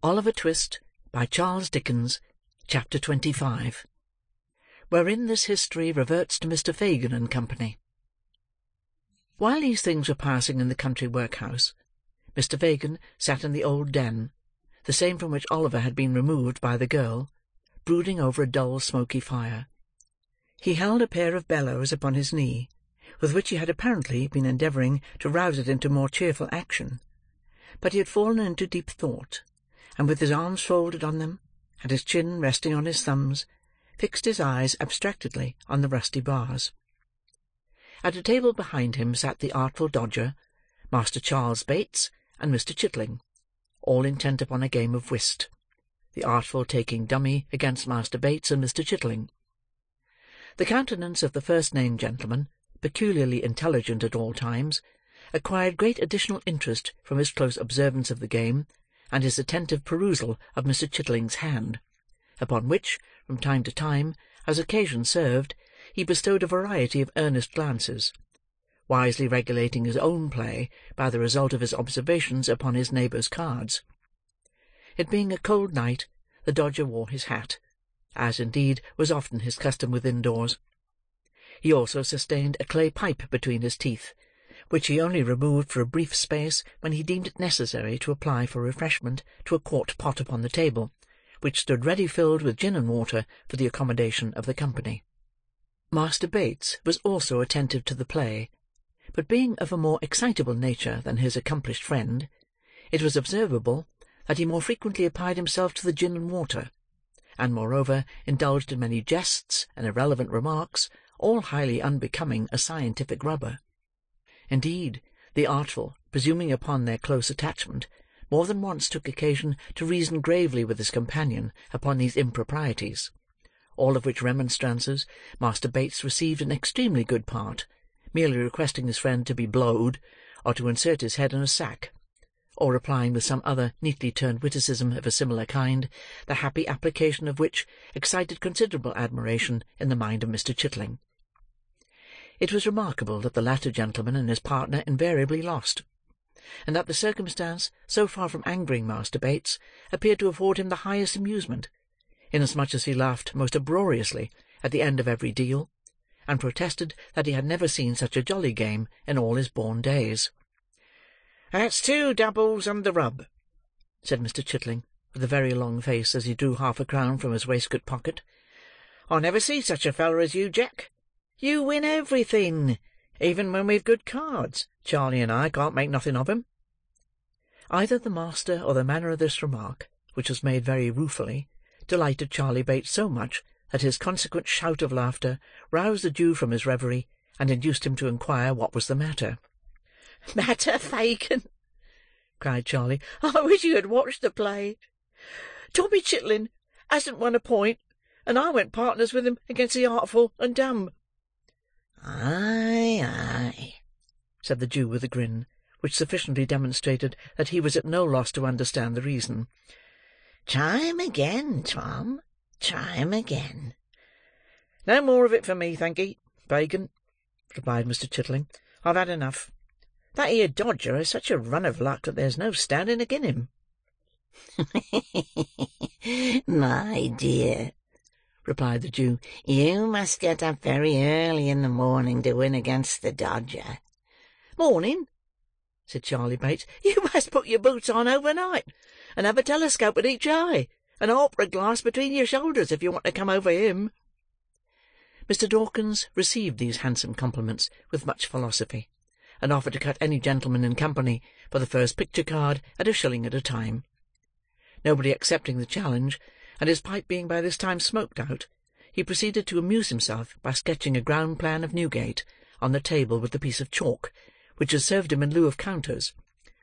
Oliver Twist, by Charles Dickens, Chapter 25, wherein this history reverts to Mr. Fagin and Company. While these things were passing in the country workhouse, Mr. Fagin sat in the old den, the same from which Oliver had been removed by the girl, brooding over a dull smoky fire. He held a pair of bellows upon his knee, with which he had apparently been endeavouring to rouse it into more cheerful action, but he had fallen into deep thought, and with his arms folded on them, and his chin resting on his thumbs, fixed his eyes abstractedly on the rusty bars. At a table behind him sat the Artful Dodger, Master Charles Bates, and Mr. Chitling, all intent upon a game of whist, the Artful taking dummy against Master Bates and Mr. Chitling. The countenance of the first-named gentleman, peculiarly intelligent at all times, acquired great additional interest from his close observance of the game, and his attentive perusal of Mr. Chitling's hand, upon which, from time to time, as occasion served, he bestowed a variety of earnest glances, wisely regulating his own play by the result of his observations upon his neighbour's cards. It being a cold night, the Dodger wore his hat, as indeed was often his custom within doors. He also sustained a clay pipe between his teeth, which he only removed for a brief space when he deemed it necessary to apply for refreshment to a quart pot upon the table, which stood ready filled with gin and water for the accommodation of the company. Master Bates was also attentive to the play, but being of a more excitable nature than his accomplished friend, it was observable that he more frequently applied himself to the gin and water, and moreover indulged in many jests and irrelevant remarks, all highly unbecoming a scientific rubber. Indeed, the Artful, presuming upon their close attachment, more than once took occasion to reason gravely with his companion upon these improprieties, all of which remonstrances Master Bates received in extremely good part, merely requesting his friend to be blowed, or to insert his head in a sack, or replying with some other neatly turned witticism of a similar kind, the happy application of which excited considerable admiration in the mind of Mr. Chitling. It was remarkable that the latter gentleman and his partner invariably lost, and that the circumstance, so far from angering Master Bates, appeared to afford him the highest amusement, inasmuch as he laughed most uproariously at the end of every deal, and protested that he had never seen such a jolly game in all his born days. "That's 2 doubles and the rub," said Mr. Chitling, with a very long face, as he drew half a crown from his waistcoat pocket. "I never see such a feller as you, Jack. You win everything, even when we've good cards. Charley and I can't make nothing of 'em." Either the master or the manner of this remark, which was made very ruefully, delighted Charley Bates so much that his consequent shout of laughter roused the Jew from his reverie, and induced him to inquire what was the matter. "Matter, Fagin!" cried Charley. "I wish you had watched the play. Tommy Chitling hasn't won a point, and I went partners with him against the Artful and Dumb." "Aye, aye," said the Jew with a grin, which sufficiently demonstrated that he was at no loss to understand the reason. "Try him again, Tom. Try him again." "No more of it for me, thank'ee, Fagin," replied Mr. Chitling. "I've had enough. That here Dodger has such a run of luck that there's no standing agin him." "My dear," replied the Jew, "you must get up very early in the morning to win against the Dodger." "Morning," said Charley Bates. "You must put your boots on overnight, and have a telescope at each eye, and an opera glass between your shoulders, if you want to come over him." Mr. Dawkins received these handsome compliments with much philosophy, and offered to cut any gentleman in company for the first picture card at 1 shilling at a time. Nobody accepting the challenge, and his pipe being by this time smoked out, he proceeded to amuse himself by sketching a ground plan of Newgate on the table with a piece of chalk, which had served him in lieu of counters,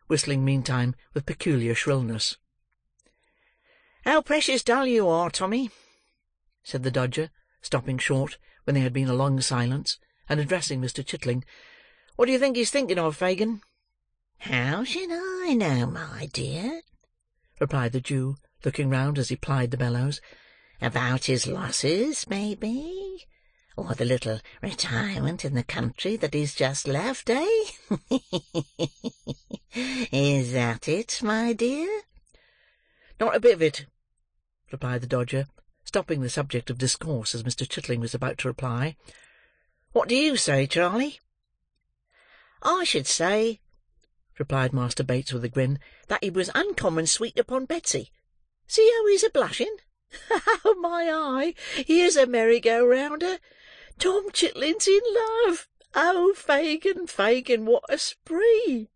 whistling meantime with peculiar shrillness. "How precious dull you are, Tommy," said the Dodger, stopping short when there had been a long silence, and addressing Mr. Chitling. "What do you think he's thinking of, Fagin?" "How should I know, my dear?" replied the Jew, looking round as he plied the bellows. "About his losses, maybe? Or the little retirement in the country that he's just left, eh? Is that it, my dear?" "Not a bit of it," replied the Dodger, stopping the subject of discourse as Mr. Chitling was about to reply. "What do you say, Charley?" "I should say," replied Master Bates with a grin, "that he was uncommon sweet upon Betsy. See how he's a-blushing. Oh, my eye! Here's a merry-go-rounder! Tom Chitling's in love! Oh, Fagin, Fagin, what a spree!"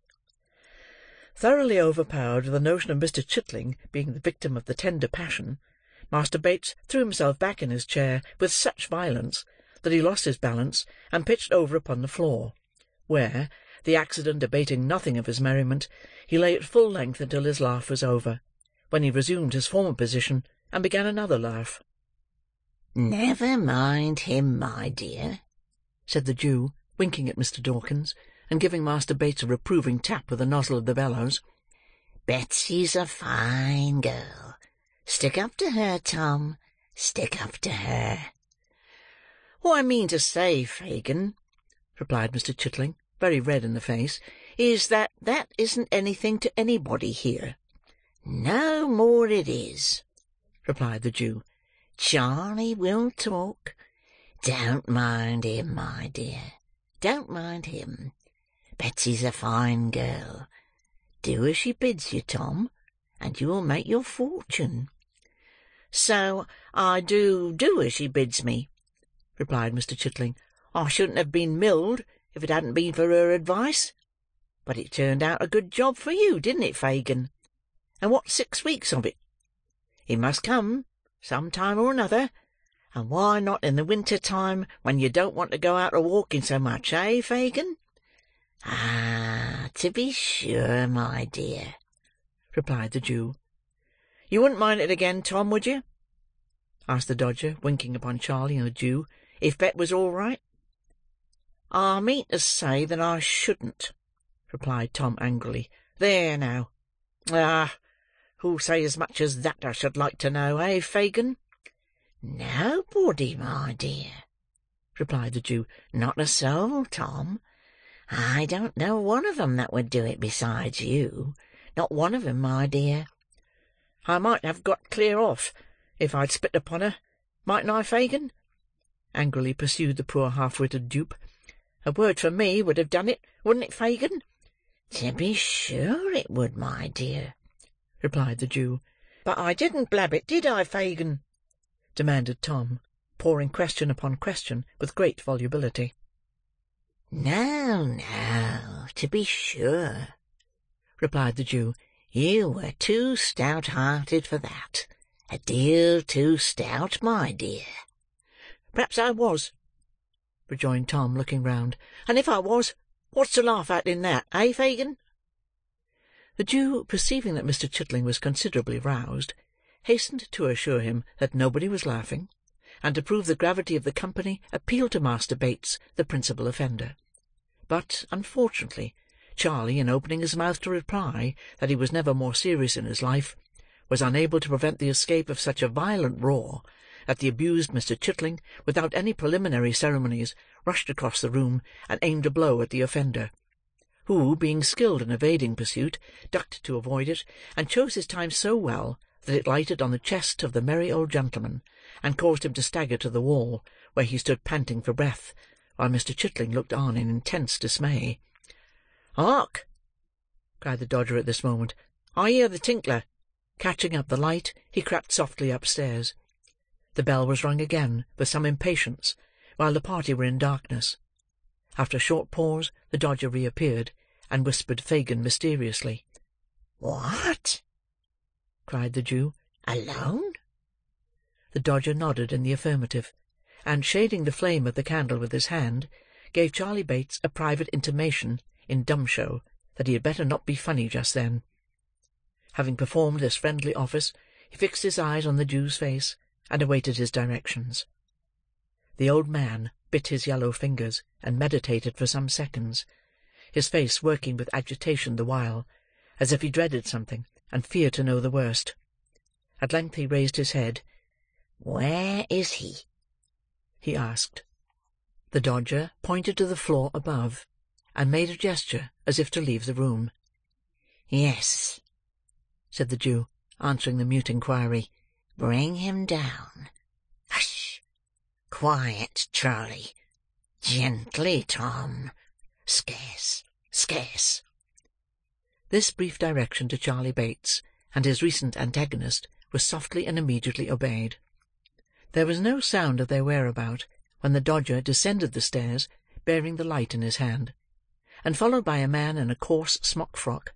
Thoroughly overpowered with the notion of Mr. Chitling being the victim of the tender passion, Master Bates threw himself back in his chair with such violence that he lost his balance and pitched over upon the floor, where, the accident abating nothing of his merriment, he lay at full length until his laugh was over, when he resumed his former position and began another laugh. "Never mind him, my dear," said the Jew, winking at Mr. Dawkins, and giving Master Bates a reproving tap with the nozzle of the bellows. "Betsy's a fine girl. Stick up to her, Tom. Stick up to her." "What I mean to say, Fagin," replied Mr. Chitling, very red in the face, "is that isn't anything to anybody here." "No more it is," replied the Jew. "Charley will talk. Don't mind him, my dear. Don't mind him. Betsy's a fine girl. Do as she bids you, Tom, and you will make your fortune." "So I do as she bids me," replied Mr. Chitling. "I shouldn't have been milled if it hadn't been for her advice. But it turned out a good job for you, didn't it, Fagin? And what's 6 weeks of it? He must come, some time or another, and why not in the winter time, when you don't want to go out a-walking so much, eh, Fagin?" "Ah, to be sure, my dear," replied the Jew. "You wouldn't mind it again, Tom, would you?" asked the Dodger, winking upon Charley and the Jew, "if Bet was all right?" "I mean to say that I shouldn't," replied Tom angrily. "There now! Ah! Who'll say as much as that, I should like to know, eh, Fagin?" "Nobody, my dear," replied the Jew. "Not a soul, Tom. I don't know one of 'em that would do it besides you. Not one of 'em, my dear." "I might have got clear off, if I'd split upon her, mightn't I, Fagin?" angrily pursued the poor half-witted dupe. "A word from me would have done it, wouldn't it, Fagin?" "To be sure it would, my dear," replied the Jew. "But I didn't blab it, did I, Fagin?" demanded Tom, pouring question upon question with great volubility. "No, no, to be sure," replied the Jew. "You were too stout-hearted for that. A deal too stout, my dear." "Perhaps I was," rejoined Tom, looking round. "And if I was, what's to laugh at in that, eh, Fagin?" The Jew, perceiving that Mr. Chitling was considerably roused, hastened to assure him that nobody was laughing, and to prove the gravity of the company, appealed to Master Bates, the principal offender. But, unfortunately, Charley, in opening his mouth to reply that he was never more serious in his life, was unable to prevent the escape of such a violent roar, that the abused Mr. Chitling, without any preliminary ceremonies, rushed across the room, and aimed a blow at the offender, who, being skilled in evading pursuit, ducked to avoid it, and chose his time so well that it lighted on the chest of the merry old gentleman, and caused him to stagger to the wall, where he stood panting for breath, while Mr. Chitling looked on in intense dismay. "Hark!" cried the Dodger at this moment. "I hear the tinkler." Catching up the light, he crept softly upstairs. The bell was rung again, with some impatience, while the party were in darkness. After a short pause, the Dodger reappeared, and whispered Fagin mysteriously. "What?" cried the Jew. "Alone?" The Dodger nodded in the affirmative, and, shading the flame of the candle with his hand, gave Charley Bates a private intimation, in dumb show, that he had better not be funny just then. Having performed this friendly office, he fixed his eyes on the Jew's face, and awaited his directions. The old man bit his yellow fingers, and meditated for some seconds, his face working with agitation the while, as if he dreaded something, and feared to know the worst. At length he raised his head. "Where is he?" he asked. The Dodger pointed to the floor above, and made a gesture as if to leave the room. "Yes," said the Jew. answering the mute inquiry. "Bring him down. Hush! Quiet, Charlie. Gently, Tom. Scarce, scarce." This brief direction to Charley Bates and his recent antagonist was softly and immediately obeyed. There was no sound of their whereabout when the Dodger descended the stairs, bearing the light in his hand, and followed by a man in a coarse smock-frock,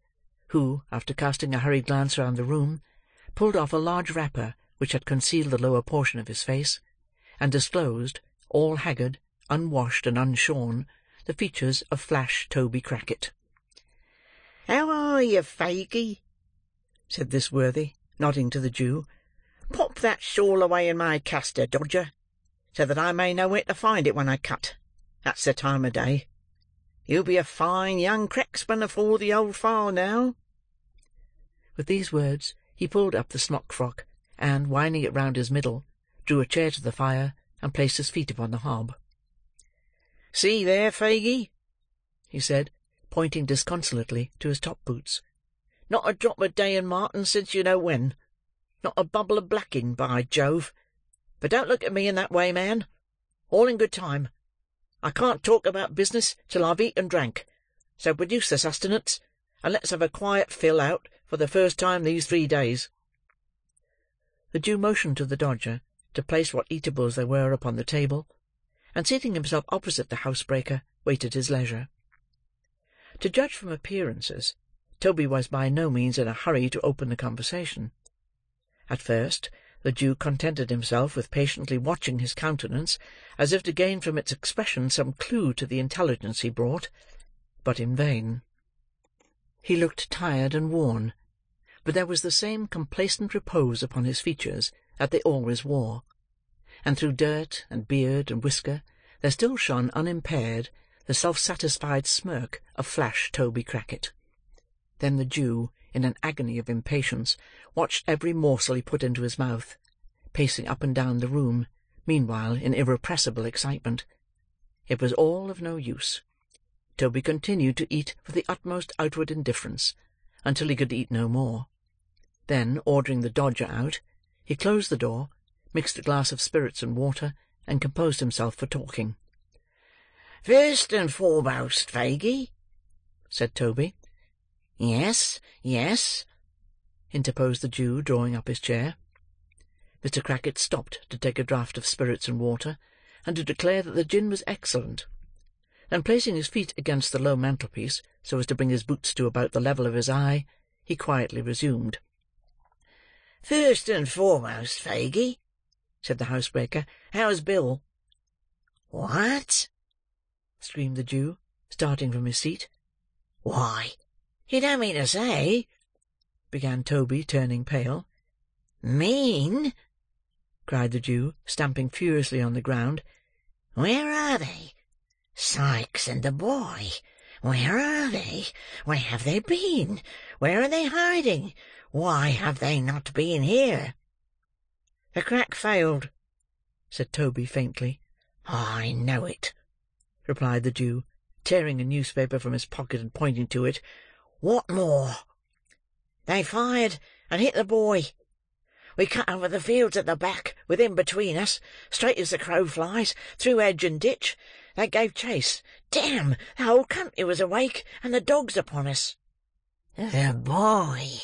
who, after casting a hurried glance round the room, pulled off a large wrapper which had concealed the lower portion of his face, and disclosed, all haggard, unwashed, and unshorn, the features of Flash Toby Crackit. "How are you, Faguey?" said this worthy, nodding to the Jew. "Pop that shawl away in my castor, Dodger, so that I may know where to find it when I cut. That's the time of day. You'll be a fine young cracksman afore the old file now." With these words, he pulled up the smock-frock, and, winding it round his middle, drew a chair to the fire, and placed his feet upon the hob. "See there, Faguey," he said, pointing disconsolately to his top-boots. "Not a drop of day and martin since you know when. Not a bubble of blacking, by Jove! But don't look at me in that way, man. All in good time. I can't talk about business till I've eat and drank, so produce the sustenance, and let's have a quiet fill out for the first time these 3 days." The Jew motioned to the Dodger to place what eatables there were upon the table, and seating himself opposite the housebreaker, waited his leisure. To judge from appearances, Toby was by no means in a hurry to open the conversation. At first, the Jew contented himself with patiently watching his countenance, as if to gain from its expression some clue to the intelligence he brought, but in vain. He looked tired and worn, but there was the same complacent repose upon his features that they always wore, and through dirt and beard and whisker there still shone unimpaired the self-satisfied smirk of Flash Toby Crackit. Then the Jew, in an agony of impatience, watched every morsel he put into his mouth, pacing up and down the room, meanwhile in irrepressible excitement. It was all of no use. Toby continued to eat with the utmost outward indifference, until he could eat no more. Then, ordering the Dodger out, he closed the door, mixed a glass of spirits and water, and composed himself for talking. "First and foremost, Faguey," said Toby. "Yes, yes," interposed the Jew, drawing up his chair. Mr. Crackit stopped to take a draught of spirits and water, and to declare that the gin was excellent. Then, placing his feet against the low mantelpiece, so as to bring his boots to about the level of his eye, he quietly resumed. "First and foremost, Faguey," said the housebreaker, "how's Bill?" "What?" screamed the Jew, starting from his seat. "Why, you don't mean to say—" began Toby, turning pale. "Mean?" cried the Jew, stamping furiously on the ground. "Where are they? Sikes and the boy! Where are they? Where have they been? Where are they hiding? Why have they not been here?" "The crack failed," said Toby faintly. "I know it," replied the Jew, tearing a newspaper from his pocket and pointing to it. "What more?" "They fired and hit the boy. We cut over the fields at the back, with him between us, straight as the crow flies, through hedge and ditch. They gave chase. Damn! The whole country was awake, and the dogs upon us." "The boy!"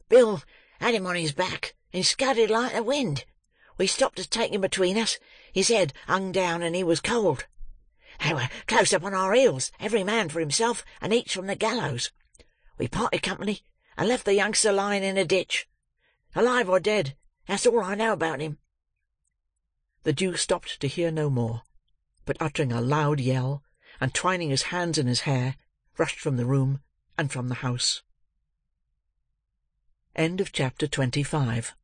"Bill had him on his back, and scudded like the wind. We stopped to take him between us. His head hung down, and he was cold. They were close upon our heels, every man for himself, and each from the gallows. We parted company, and left the youngster lying in a ditch. Alive or dead, that's all I know about him." The Jew stopped to hear no more, but uttering a loud yell, and twining his hands in his hair, rushed from the room, and from the house. Chapter 25